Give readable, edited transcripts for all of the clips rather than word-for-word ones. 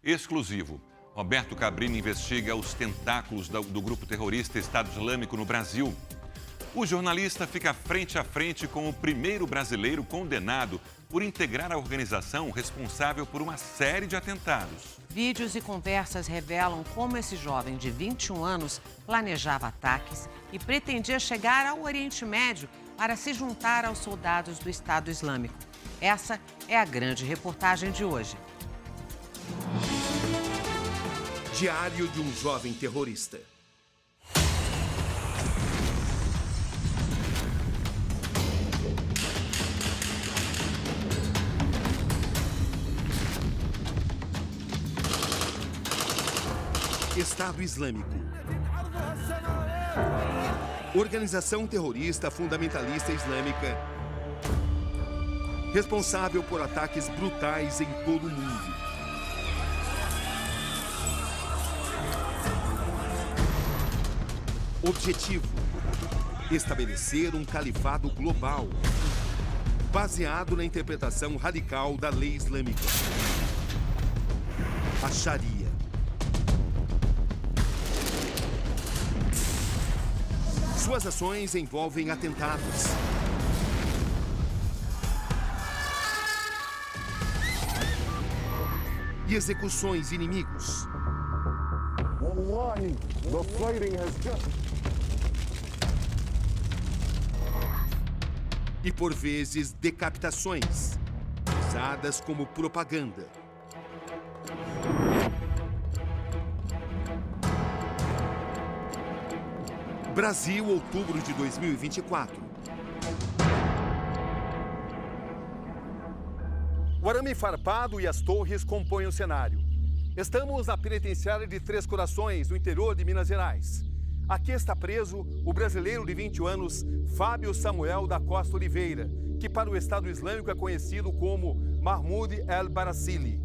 exclusivo. Roberto Cabrini investiga os tentáculos do grupo terrorista Estado Islâmico no Brasil. O jornalista fica frente a frente com o primeiro brasileiro condenado por integrar a organização responsável por uma série de atentados. Vídeos e conversas revelam como esse jovem de 21 anos planejava ataques e pretendia chegar ao Oriente Médio para se juntar aos soldados do Estado Islâmico. Essa é a grande reportagem de hoje. Diário de um jovem terrorista. Estado Islâmico. Organização terrorista fundamentalista islâmica, responsável por ataques brutais em todo o mundo. Objetivo: estabelecer um califado global, baseado na interpretação radical da lei islâmica, a Sharia. Suas ações envolvem atentados, e execuções inimigos. E por vezes decapitações, usadas como propaganda. Brasil, outubro de 2024. O arame farpado e as torres compõem o cenário. Estamos na penitenciária de Três Corações, no interior de Minas Gerais. Aqui está preso o brasileiro de 20 anos, Fábio Samuel da Costa Oliveira, que para o Estado Islâmico é conhecido como Mahmoud El-Barasili.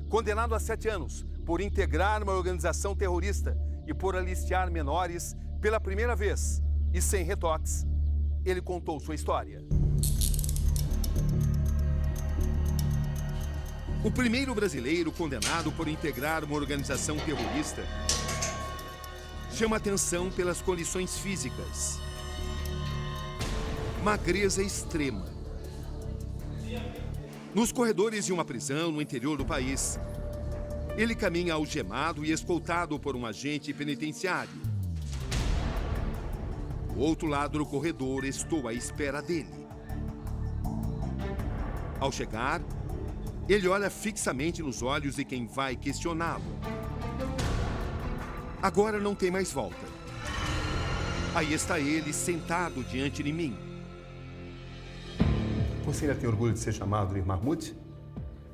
Condenado a 7 anos por integrar uma organização terrorista e por aliciar menores pela primeira vez e sem retoques, ele contou sua história. O primeiro brasileiro condenado por integrar uma organização terrorista chama atenção pelas condições físicas. Magreza extrema. Nos corredores de uma prisão no interior do país, ele caminha algemado e escoltado por um agente penitenciário. Do outro lado do corredor, estou à espera dele. Ao chegar, ele olha fixamente nos olhos de quem vai questioná-lo. Agora não tem mais volta. Aí está ele, sentado diante de mim. Você ainda tem orgulho de ser chamado de Mahmoud?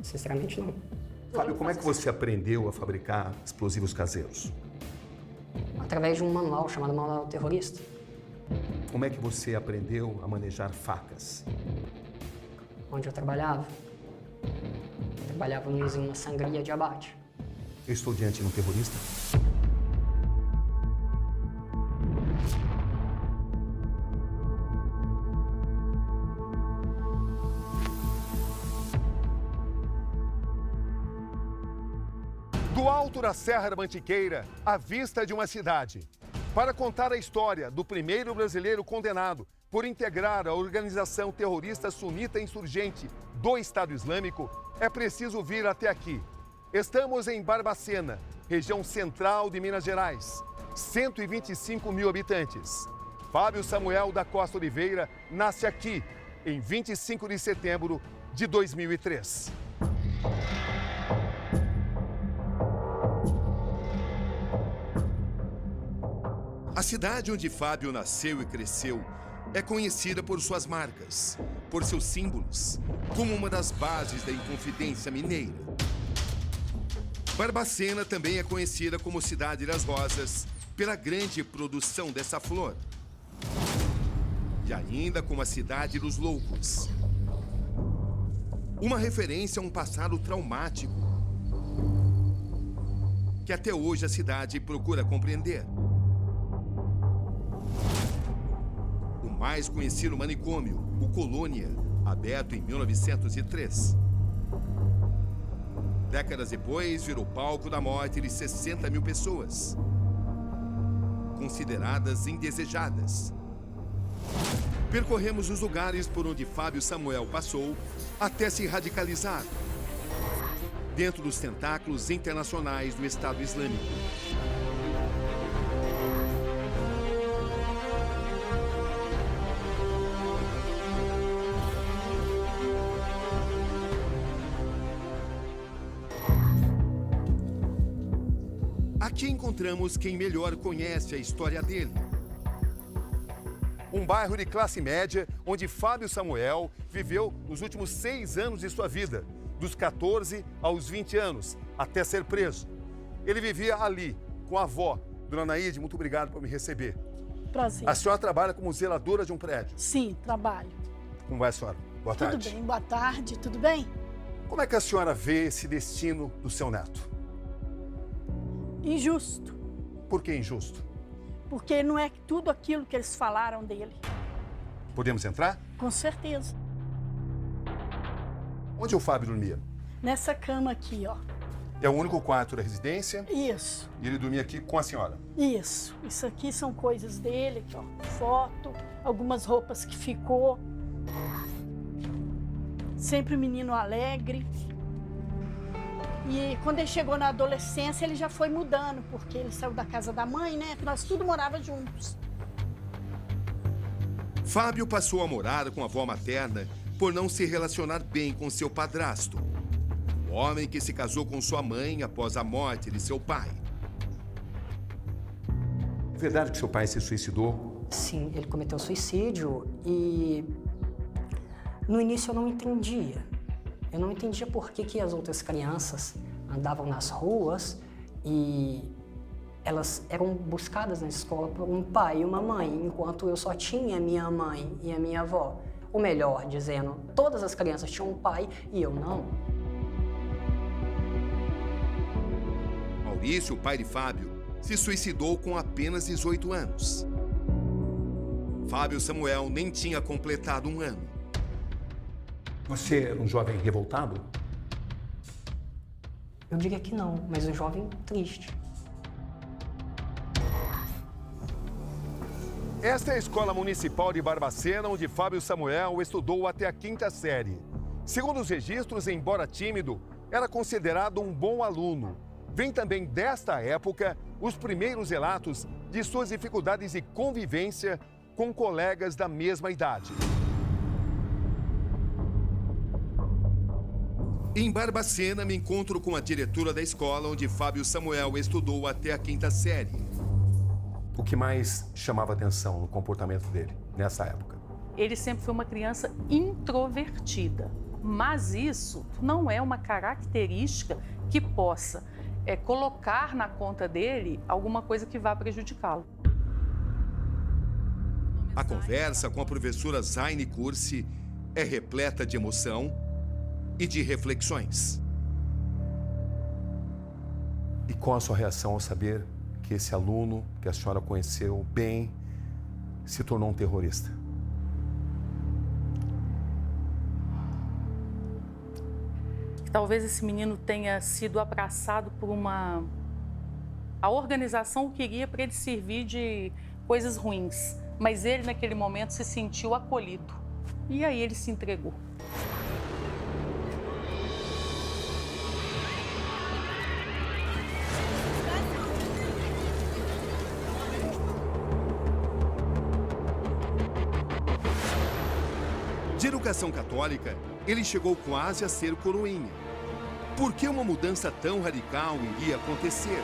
Sinceramente, não. Fábio, como é que você aprendeu a fabricar explosivos caseiros? Através de um manual chamado Manual Terrorista. Como é que você aprendeu a manejar facas? Onde eu trabalhávamos em uma sangria de abate. Eu estou diante de um terrorista? Do alto da Serra da Mantiqueira, à vista de uma cidade, para contar a história do primeiro brasileiro condenado por integrar a organização terrorista sunita insurgente do Estado Islâmico, é preciso vir até aqui. Estamos em Barbacena, região central de Minas Gerais, 125 mil habitantes. Fábio Samuel da Costa Oliveira nasce aqui em 25 de setembro de 2003. A cidade onde Fábio nasceu e cresceu é conhecida por suas marcas, por seus símbolos, como uma das bases da Inconfidência Mineira. Barbacena também é conhecida como Cidade das Rosas, pela grande produção dessa flor. E ainda como a Cidade dos Loucos. Uma referência a um passado traumático que até hoje a cidade procura compreender. O mais conhecido manicômio, o Colônia, aberto em 1903. Décadas depois, virou palco da morte de 60 mil pessoas, consideradas indesejadas. Percorremos os lugares por onde Fábio Samuel passou até se radicalizar, dentro dos tentáculos internacionais do Estado Islâmico. Aqui encontramos quem melhor conhece a história dele. Um bairro de classe média onde Fábio Samuel viveu nos últimos 6 anos de sua vida, dos 14 aos 20 anos, até ser preso. Ele vivia ali, com a avó. Dona Naide, muito obrigado por me receber. Prazer. A senhora trabalha como zeladora de um prédio? Sim, trabalho. Como vai, senhora? Boa tarde. Tudo bem, boa tarde, tudo bem? Como é que a senhora vê esse destino do seu neto? Injusto, Por que injusto? porque não é tudo aquilo que eles falaram dele. Podemos entrar? Com certeza. Onde o Fábio dormia? Nessa cama aqui, ó. É o único quarto da residência Isso, e ele dormia aqui com a senhora. isso. Isso aqui são coisas dele, aqui, ó. Foto, algumas roupas que ficou. Sempre menino alegre. E quando ele chegou na adolescência, ele já foi mudando, porque ele saiu da casa da mãe, né? Nós tudo morava juntos. Fábio passou a morar com a avó materna por não se relacionar bem com seu padrasto, o homem que se casou com sua mãe após a morte de seu pai. É verdade que seu pai se suicidou? Sim, ele cometeu suicídio e no início eu não entendia. Eu não entendia por que as outras crianças andavam nas ruas e elas eram buscadas na escola por um pai e uma mãe, enquanto eu só tinha a minha mãe e a minha avó. Ou melhor, dizendo, todas as crianças tinham um pai e eu não. Maurício, o pai de Fábio, se suicidou com apenas 18 anos. Fábio Samuel nem tinha completado 1 ano. Você era um jovem revoltado? Eu diria que não, mas um jovem triste. Esta é a Escola Municipal de Barbacena, onde Fábio Samuel estudou até a 5ª série. Segundo os registros, embora tímido, era considerado um bom aluno. Vem também desta época os primeiros relatos de suas dificuldades de convivência com colegas da mesma idade. Em Barbacena, me encontro com a diretora da escola onde Fábio Samuel estudou até a 5ª série. O que mais chamava atenção no comportamento dele nessa época? Ele sempre foi uma criança introvertida, mas isso não é uma característica que possa colocar na conta dele alguma coisa que vá prejudicá-lo. A conversa com a professora Zaine Cursi é repleta de emoção e de reflexões. E qual a sua reação ao saber que esse aluno que a senhora conheceu bem se tornou um terrorista? Talvez esse menino tenha sido abraçado por a organização queria para ele servir de coisas ruins, mas ele naquele momento se sentiu acolhido e aí ele se entregou. De educação católica, ele chegou quase a ser coroinha. Por que uma mudança tão radical iria acontecer?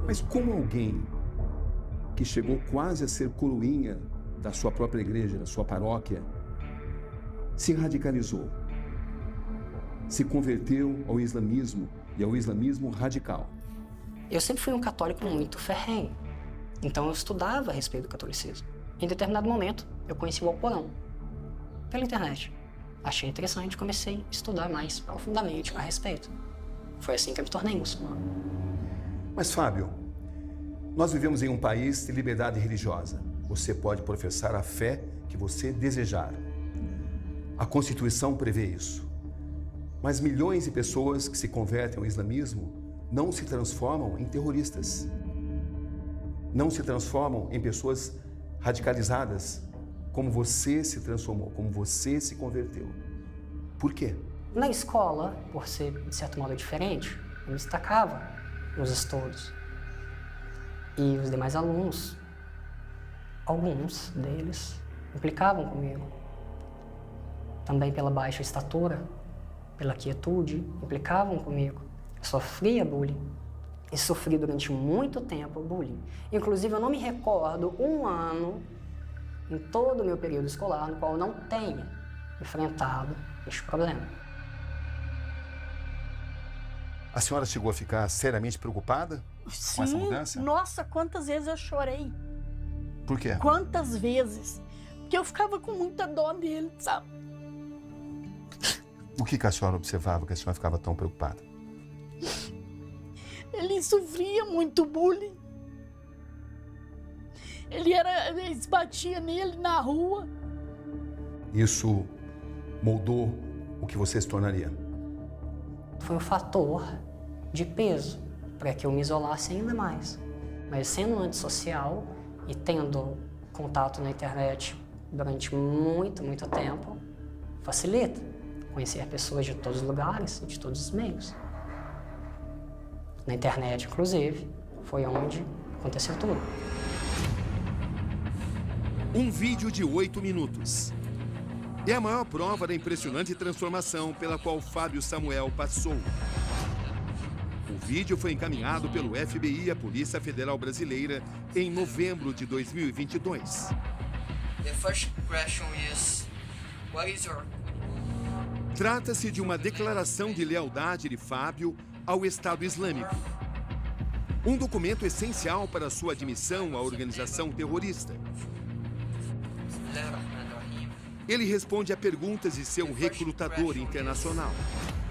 Mas como alguém que chegou quase a ser coroinha da sua própria igreja, da sua paróquia, se radicalizou, se converteu ao islamismo e ao islamismo radical? Eu sempre fui um católico muito ferrenho, então eu estudava a respeito do catolicismo. Em determinado momento, eu conheci o Alcorão pela internet. Achei interessante e comecei a estudar mais profundamente a respeito. Foi assim que eu me tornei muçulmano. Mas, Fábio, nós vivemos em um país de liberdade religiosa. Você pode professar a fé que você desejar. A Constituição prevê isso. Mas milhões de pessoas que se convertem ao islamismo não se transformam em terroristas. Não se transformam em pessoas radicalizadas como você se transformou, como você se converteu. Por quê? Na escola, por ser de certo modo diferente, eu me destacava nos estudos. E os demais alunos, alguns deles, implicavam comigo. Também pela baixa estatura, pela quietude, implicavam comigo. Eu sofria bullying. E sofri durante muito tempo bullying. Inclusive, eu não me recordo um ano em todo o meu período escolar no qual eu não tenha enfrentado este problema. A senhora chegou a ficar seriamente preocupada com essa mudança? Nossa, quantas vezes eu chorei. Por quê? Quantas vezes. Porque eu ficava com muita dó dele, sabe? O que a senhora observava que a senhora ficava tão preocupada? Ele sofria muito bullying. Eles batiam nele na rua. Isso moldou o que você se tornaria? Foi um fator de peso para que eu me isolasse ainda mais. Mas sendo antissocial e tendo contato na internet durante muito tempo, facilita conhecer pessoas de todos os lugares e de todos os meios. Na internet, inclusive, foi onde aconteceu tudo. Um vídeo de 8 minutos. É a maior prova da impressionante transformação pela qual Fábio Samuel passou. O vídeo foi encaminhado pelo FBI à Polícia Federal Brasileira em novembro de 2022. The first question is, what is your... Trata-se de uma declaração de lealdade de Fábio ao Estado Islâmico. Um documento essencial para sua admissão à organização terrorista. Ele responde a perguntas de seu recrutador internacional.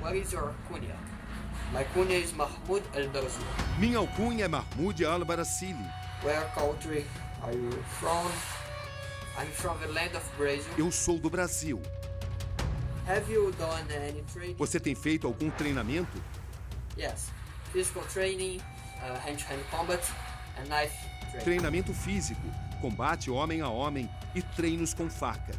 What is your kunya? My kunya is Mahmoud al-Barzili. Minha alcunha é Mahmoud al-Barzili. Where country are you from? I'm from the land of Brazil. Eu sou do Brasil. Have you done any training? Você tem feito algum treinamento? Yes. Physical training, hand-to-hand combat, and knife training. Treinamento físico, combate homem a homem e treinos com faca.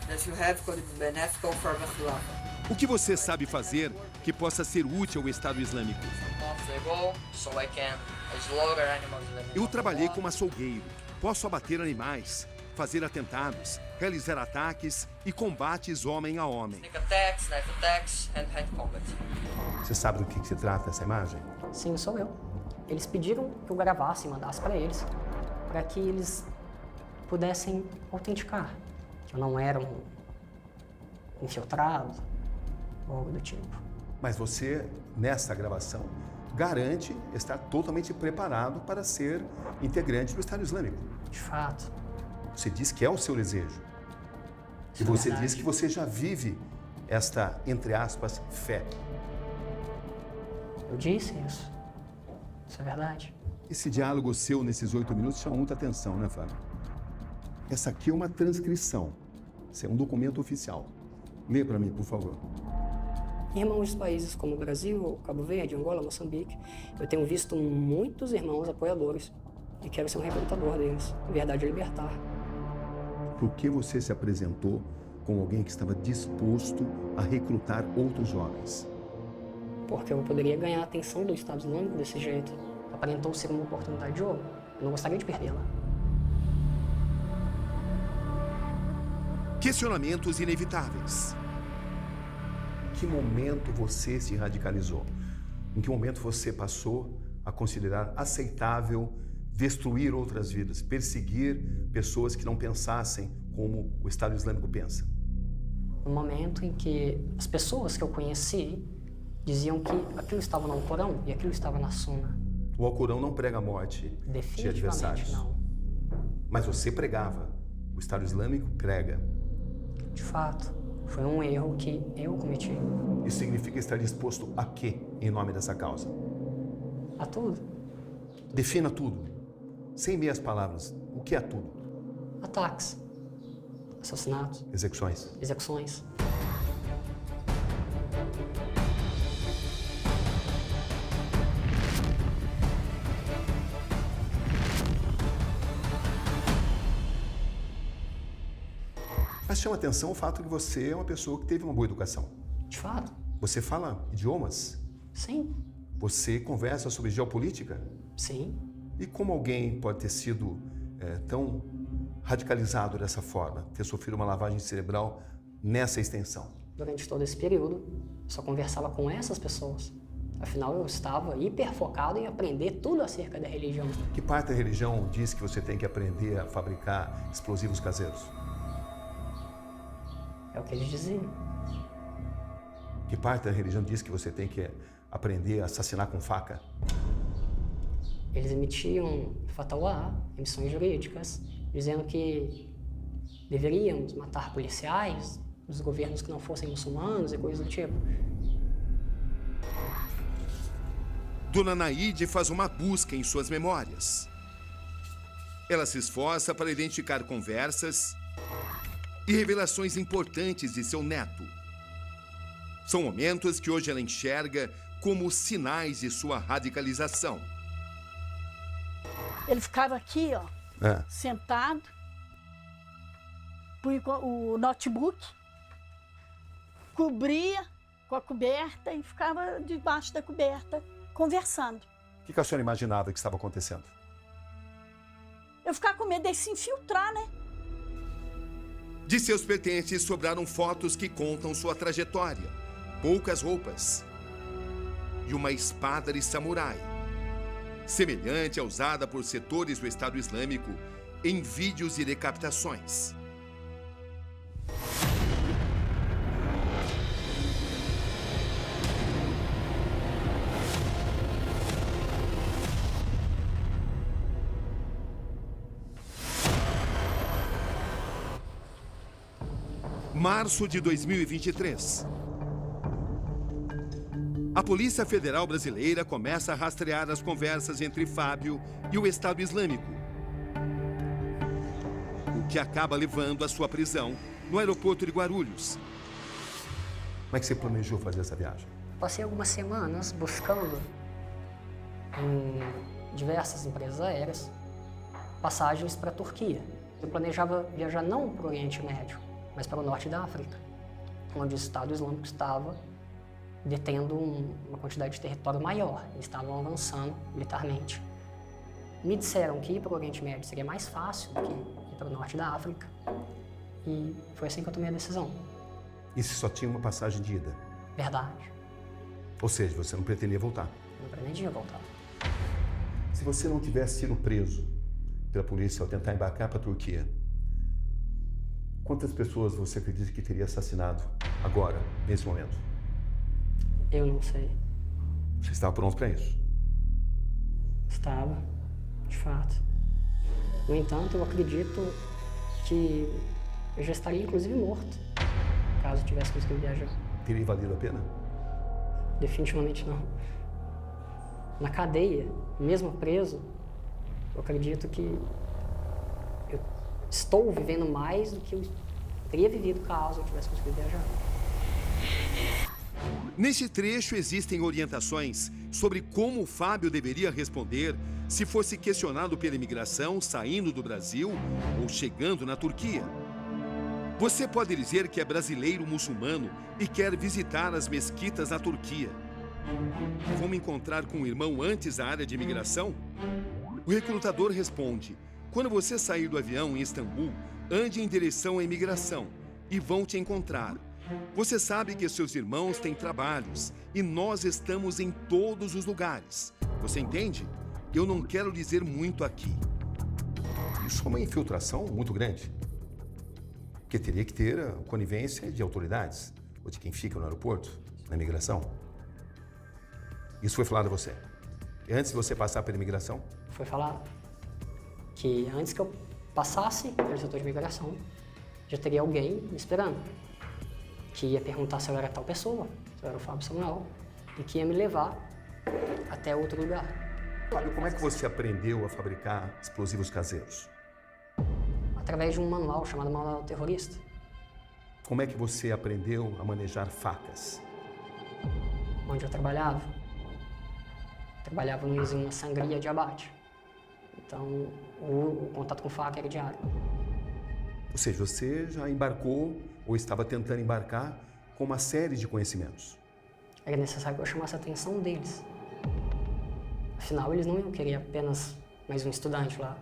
That you have could be beneficial for the Khilafah. O que você sabe fazer que possa ser útil ao Estado Islâmico? So I can slaughter animals in the name Eu of trabalhei Allah. como açougueiro. Posso abater animais, fazer atentados, realizar ataques e combates homem a homem. Sneak attacks, knife attacks, hand-to-hand combat. Você sabe do que se trata essa imagem? Sim, sou eu. Eles pediram que eu gravasse e mandasse para eles, para que eles pudessem autenticar que eu não era um infiltrado ou algo do tipo. Mas você, nessa gravação, garante estar totalmente preparado para ser integrante do Estado Islâmico. De fato. Você diz que é o seu desejo. Isso E é você verdade. diz que você já vive esta, entre aspas, fé. Eu disse isso. Isso é verdade. Esse diálogo seu nesses 8 minutos chama muita atenção, né, Fábio? Essa aqui é uma transcrição. Isso é um documento oficial. Lê para mim, por favor. Irmãos de países como Brasil, Cabo Verde, Angola, Moçambique, eu tenho visto muitos irmãos apoiadores e quero ser um recrutador deles. Verdade é libertar. Por que você se apresentou como alguém que estava disposto a recrutar outros jovens? Porque eu poderia ganhar a atenção do Estado Islâmico desse jeito. Aparentou ser uma oportunidade de ouro. Eu não gostaria de perdê-la. Questionamentos inevitáveis. Em que momento você se radicalizou? Em que momento você passou a considerar aceitável destruir outras vidas, perseguir pessoas que não pensassem como o Estado Islâmico pensa? No momento em que as pessoas que eu conheci diziam que aquilo estava no Alcorão e aquilo estava na Sunna. O Alcorão não prega a morte de Definitivamente adversários. não. Mas você pregava. O Estado Islâmico prega. De fato, foi um erro que eu cometi. Isso significa estar disposto a quê em nome dessa causa? A tudo. Defina tudo. Sem meias palavras. O que é tudo? Ataques, assassinatos, Execuções. execuções. Mas chama atenção o fato que você é uma pessoa que teve uma boa educação. De fato, Você fala idiomas? sim, Você conversa sobre geopolítica? sim. E como alguém pode ter sido tão radicalizado dessa forma, ter sofrido uma lavagem cerebral nessa extensão? Durante todo esse período, eu só conversava com essas pessoas. Afinal, eu estava hiper focado em aprender tudo acerca da religião. Que parte da religião diz que você tem que aprender a fabricar explosivos caseiros? É o que eles diziam. Que parte da religião diz que você tem que aprender a assassinar com faca? Eles emitiam fatwa, emissões jurídicas, dizendo que deveríamos matar policiais dos governos que não fossem muçulmanos e coisas do tipo. Dona Naide faz uma busca em suas memórias. Ela se esforça para identificar conversas e revelações importantes de seu neto. São momentos que hoje ela enxerga como sinais de sua radicalização. Ele ficava aqui, ó, sentado, punha o notebook, cobria com a coberta e ficava debaixo da coberta conversando. O que a senhora imaginava que estava acontecendo? Eu ficava com medo dele se infiltrar, né? De seus pertences sobraram fotos que contam sua trajetória, poucas roupas e uma espada de samurai, semelhante à usada por setores do Estado Islâmico em vídeos de decapitações. Março de 2023. A Polícia Federal Brasileira começa a rastrear as conversas entre Fábio e o Estado Islâmico, o que acaba levando à sua prisão no aeroporto de Guarulhos. Como é que você planejou fazer essa viagem? Passei algumas semanas buscando em diversas empresas aéreas passagens para a Turquia. Eu planejava viajar não para o Oriente Médio, mas para o norte da África, onde o Estado Islâmico estava detendo uma quantidade de território maior. Eles estavam avançando militarmente. Me disseram que ir para o Oriente Médio seria mais fácil do que ir para o norte da África. E foi assim que eu tomei a decisão. E se só tinha uma passagem de ida? Verdade. Ou seja, você não pretendia voltar? Eu não pretendia voltar. Se você não tivesse sido preso pela polícia ao tentar embarcar para a Turquia, quantas pessoas você acredita que teria assassinado agora, nesse momento? Eu não sei. Você estava pronto para isso? Estava, de fato. No entanto, eu acredito que eu já estaria, inclusive, morto, caso tivesse conseguido viajar. Teria valido a pena? Definitivamente não. Na cadeia, mesmo preso, eu acredito que eu estou vivendo mais do que eu teria vivido caso eu tivesse conseguido viajar. Neste trecho existem orientações sobre como o Fábio deveria responder se fosse questionado pela imigração saindo do Brasil ou chegando na Turquia. Você pode dizer que é brasileiro muçulmano e quer visitar as mesquitas na Turquia. Como encontrar com o irmão antes da área de imigração? O recrutador responde: quando você sair do avião em Istambul, ande em direção à imigração e vão te encontrar. Você sabe que seus irmãos têm trabalhos e nós estamos em todos os lugares. Você entende? Eu não quero dizer muito aqui. Isso é uma infiltração muito grande. Porque teria que ter a conivência de autoridades, ou de quem fica no aeroporto, na imigração. Isso foi falado a você? E antes de você passar pela imigração? Foi falado que antes que eu passasse pelo setor de imigração, já teria alguém me esperando, que ia perguntar se eu era tal pessoa, se eu era o Fábio Samuel, e que ia me levar até outro lugar. Fábio, como é que você aprendeu a fabricar explosivos caseiros? Através de um manual chamado Manual Terrorista. Como é que você aprendeu a manejar facas? Onde eu trabalhava em uma sangria de abate. Então, o contato com faca era diário. Ou seja, você já embarcou ou estava tentando embarcar com uma série de conhecimentos. Era necessário que eu chamasse a atenção deles. Afinal, eles não iam querer apenas mais um estudante lá.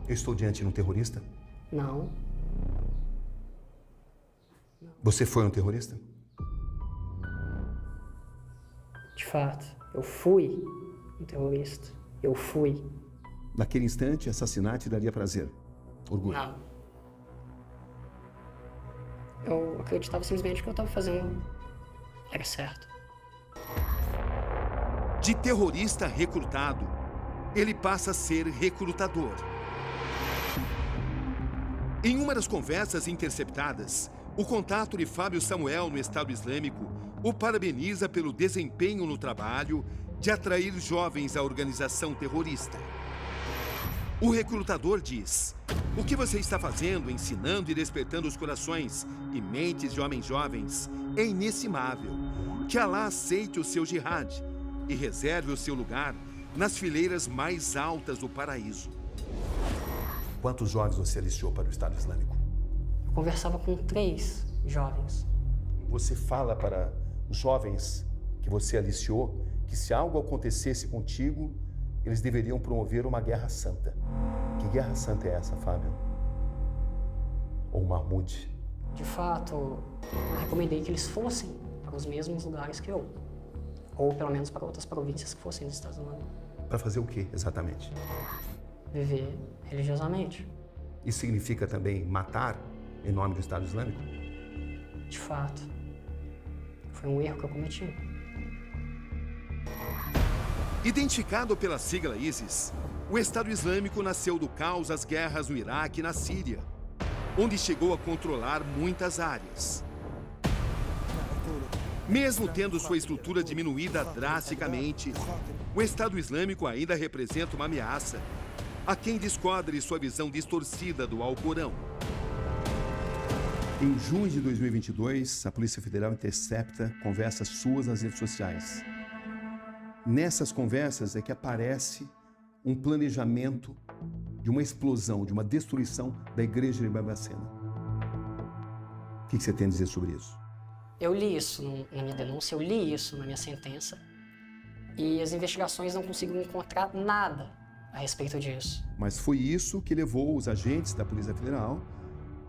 Eu estou diante de um terrorista? Não. Você foi um terrorista? De fato, eu fui um terrorista. Eu fui. Naquele instante, assassinar te daria prazer, orgulho. Não. Eu acreditava simplesmente que eu estava fazendo era certo. De terrorista recrutado, ele passa a ser recrutador. Em uma das conversas interceptadas, o contato de Fábio Samuel no Estado Islâmico o parabeniza pelo desempenho no trabalho de atrair jovens à organização terrorista. O recrutador diz: o que você está fazendo, ensinando e despertando os corações e mentes de homens jovens é inestimável. Que Alá aceite o seu jihad e reserve o seu lugar nas fileiras mais altas do paraíso. Quantos jovens você aliciou para o Estado Islâmico? Eu conversava com 3 jovens. Você fala para os jovens que você aliciou que se algo acontecesse contigo, eles deveriam promover uma guerra santa. Que guerra santa é essa, Fábio? Ou Mahmoud? De fato, eu recomendei que eles fossem para os mesmos lugares que eu. Ou pelo menos para outras províncias que fossem dos Estados Unidos. Para fazer o que, exatamente? Viver religiosamente. Isso significa também matar em nome do Estado Islâmico? De fato, foi um erro que eu cometi. Identificado pela sigla ISIS, o Estado Islâmico nasceu do caos às guerras no Iraque e na Síria, onde chegou a controlar muitas áreas. Mesmo tendo sua estrutura diminuída drasticamente, o Estado Islâmico ainda representa uma ameaça a quem descobre sua visão distorcida do Alcorão. Em junho de 2022, a Polícia Federal intercepta conversas suas nas redes sociais. Nessas conversas é que aparece um planejamento de uma explosão, de uma destruição da igreja de Barbacena. O que você tem a dizer sobre isso? Eu li isso na minha denúncia, eu li isso na minha sentença. E as investigações não conseguiram encontrar nada a respeito disso. Mas foi isso que levou os agentes da Polícia Federal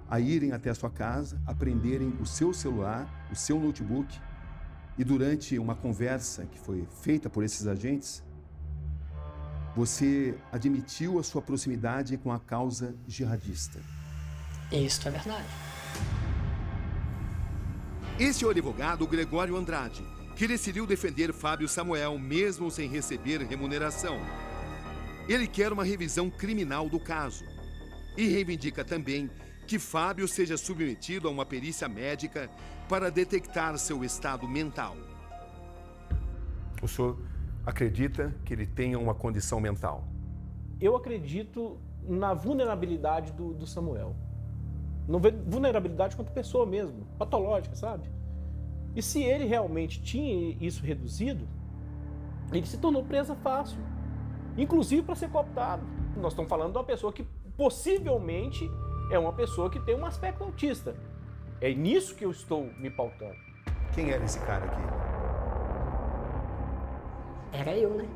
a irem até a sua casa, apreenderem o seu celular, o seu notebook, e durante uma conversa que foi feita por esses agentes, você admitiu a sua proximidade com a causa jihadista. Isso é verdade. Esse é o advogado Gregório Andrade, que decidiu defender Fábio Samuel mesmo sem receber remuneração. Ele quer uma revisão criminal do caso e reivindica também que Fábio seja submetido a uma perícia médica para detectar seu estado mental. O senhor acredita que ele tenha uma condição mental? Eu acredito na vulnerabilidade do Samuel. Vulnerabilidade quanto pessoa mesmo, patológica, sabe? E se ele realmente tinha isso reduzido, ele se tornou presa fácil, inclusive para ser cooptado. Nós estamos falando de uma pessoa que possivelmente é uma pessoa que tem um aspecto autista. É nisso que eu estou me pautando. Quem era esse cara aqui? Era eu, né?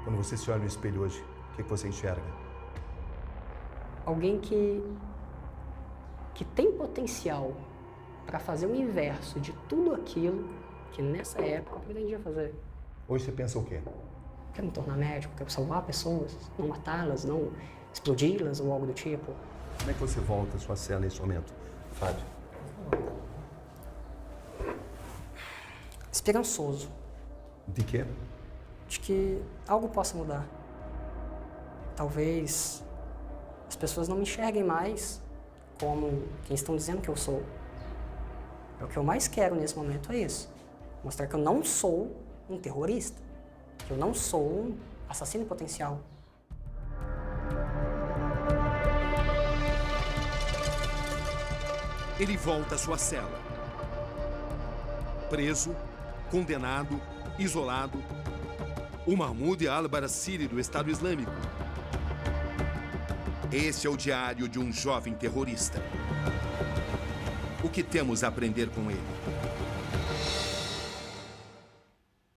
Quando você se olha no espelho hoje, o que você enxerga? Alguém que tem potencial para fazer o inverso de tudo aquilo que nessa época eu pretendia fazer. Hoje você pensa o quê? Quero me tornar médico, quero salvar pessoas, não matá-las, não explodi-las ou algo do tipo. Como é que você volta à sua cela nesse momento, Fábio? Esperançoso. De quê? De que algo possa mudar. Talvez as pessoas não me enxerguem mais como quem estão dizendo que eu sou. É o que eu mais quero nesse momento, é isso. Mostrar que eu não sou um terrorista. Que eu não sou um assassino em potencial. Ele volta à sua cela. Preso, condenado, isolado, o Mahmoud al-Barasiri do Estado Islâmico. Esse é o diário de um jovem terrorista. O que temos a aprender com ele?